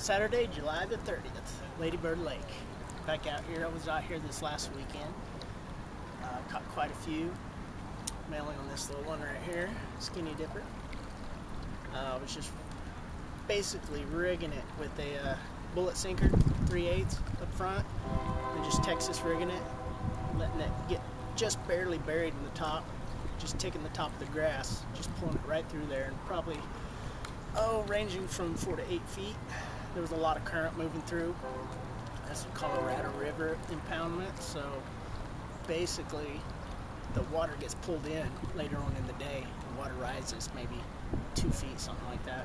Saturday, July the 30th, Ladybird Lake. Back out here. I was out here this last weekend. Caught quite a few. Mainly on this little one right here, Skinny Dipper. I was just basically rigging it with a bullet sinker, 3/8 up front, and just Texas rigging it, letting it get just barely buried in the top, just taking the top of the grass, just pulling it right through there, and probably, ranging from 4 to 8 feet. There was a lot of current moving through. That's the Colorado River impoundment, so basically the water gets pulled in later on in the day. The water rises maybe 2 feet, something like that.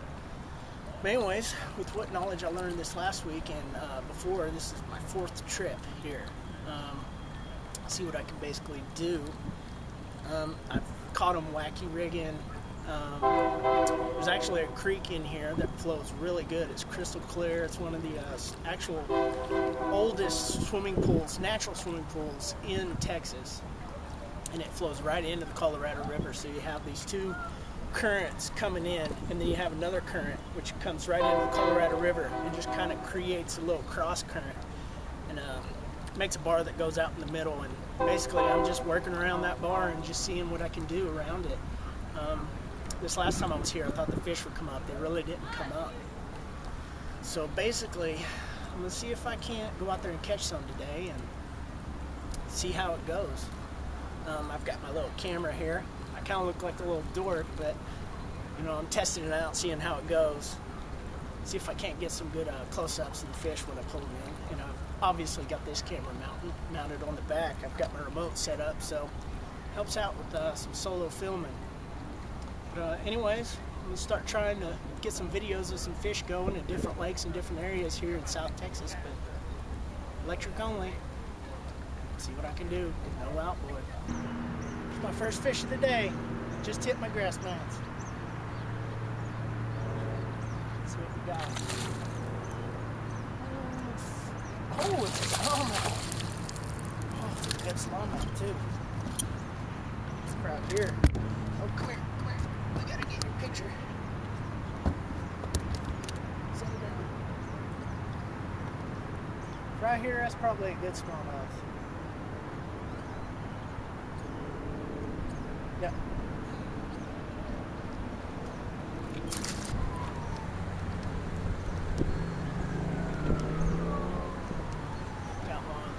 But anyways, with what knowledge I learned this last week and before, this is my 4th trip here. See what I can basically do. I've caught them wacky rigging. There's actually a creek in here that flows really good. It's crystal clear. It's one of the actual oldest swimming pools, natural swimming pools in Texas. And it flows right into the Colorado River. So you have these two currents coming in, and then you have another current which comes right into the Colorado River and just kind of creates a little cross current and makes a bar that goes out in the middle. And basically I'm just working around that bar and just seeing what I can do around it. This last time I was here, I thought the fish would come up. They really didn't come up. So basically, I'm going to see if I can't go out there and catch some today and see how it goes. I've got my little camera here. I kind of look like a little dork, but you know, I'm testing it out, seeing how it goes. See if I can't get some good close-ups of the fish when I pull them in. And I've obviously got this camera mounted on the back. I've got my remote set up, so helps out with some solo filming. But anyways, I'm going to start trying to get some videos of some fish going in different lakes and different areas here in South Texas, but electric only. See what I can do. No outboard. It's my first fish of the day. Just hit my grass mats. Let's see what we got. Oh, it's a smallmouth. Oh, good smallmouth too. It's right here. Oh, come here. I gotta get your picture. Right here, that's probably a good smallmouth. Yep. Got one.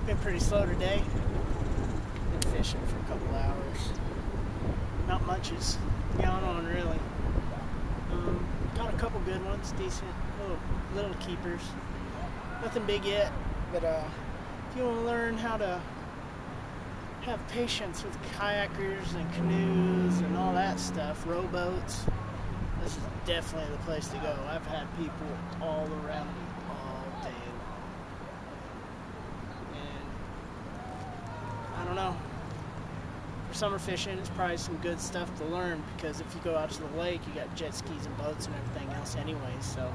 Been pretty slow today. Been fishing for a couple hours. Not much is going on really. Got a couple good ones, decent little keepers. Nothing big yet, but if you want to learn how to have patience with kayakers and canoes and all that stuff, rowboats, this is definitely the place to go. I've had people all around me all day long. And I don't know. For summer fishing, it's probably some good stuff to learn, because if you go out to the lake, you got jet skis and boats and everything else anyways. So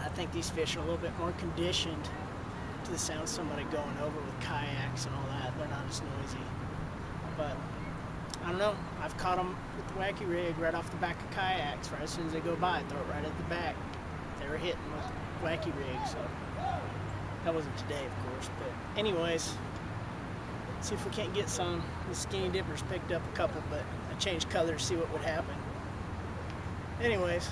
I think these fish are a little bit more conditioned to the sound of somebody going over with kayaks and all that. They're not as noisy. But I don't know. I've caught them with the wacky rig right off the back of kayaks. Right as soon as they go by, throw it right at the back. They were hitting with the wacky rig, so that wasn't today, of course. But anyways, see if we can't get some. The Skinny Dippers picked up a couple, but I changed colors to see what would happen. Anyways.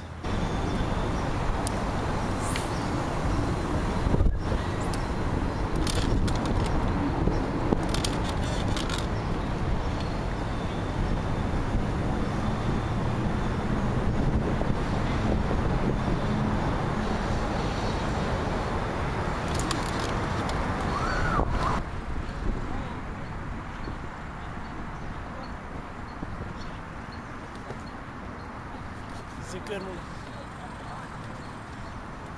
It's a good one.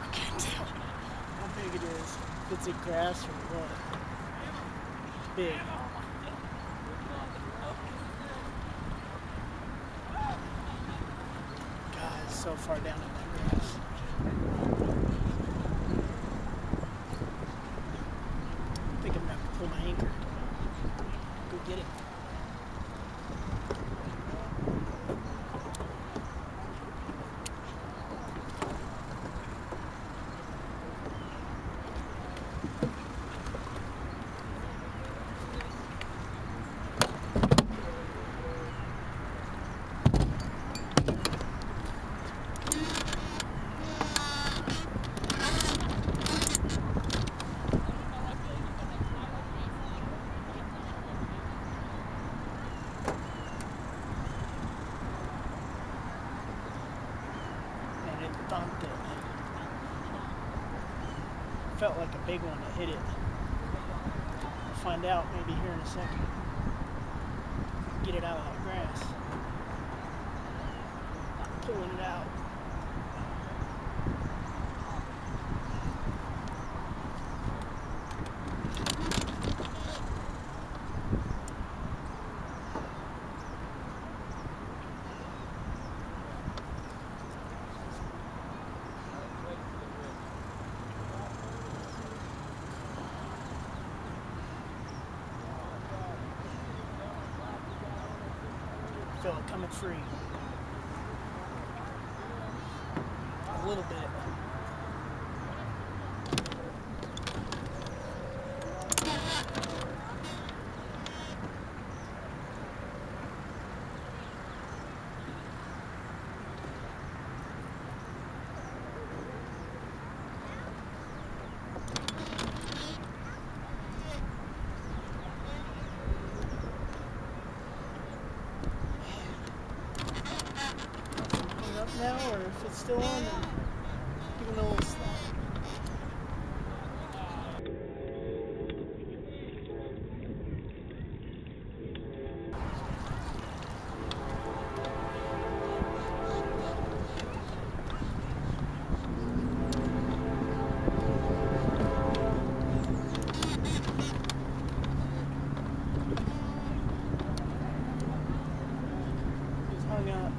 I can't tell how big it is. If it's a grass or what. Big. God, it's so far down in that grass. I think I'm gonna have to pull my anchor. Go get it. Thumped it. Felt like a big one that hit it. We'll find out maybe here in a second. Get it out of that grass. Pulling it out. Feel it coming free. A little bit. Now, or if it's still on, then give it a little slap. He's hung up.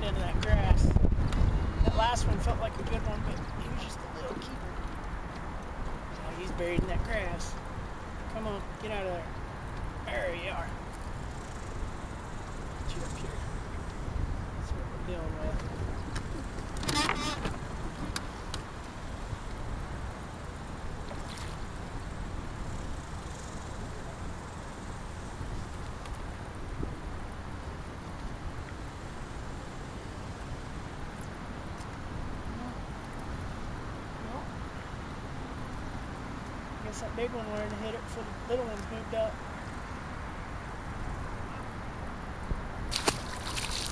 Into that grass. That last one felt like a good one, but he was just a little keeper. So he's buried in that grass. Come on, get out of there. There you are. Get you up here. That's what we're dealing with. That big one wanted to hit it before the little ones moved up.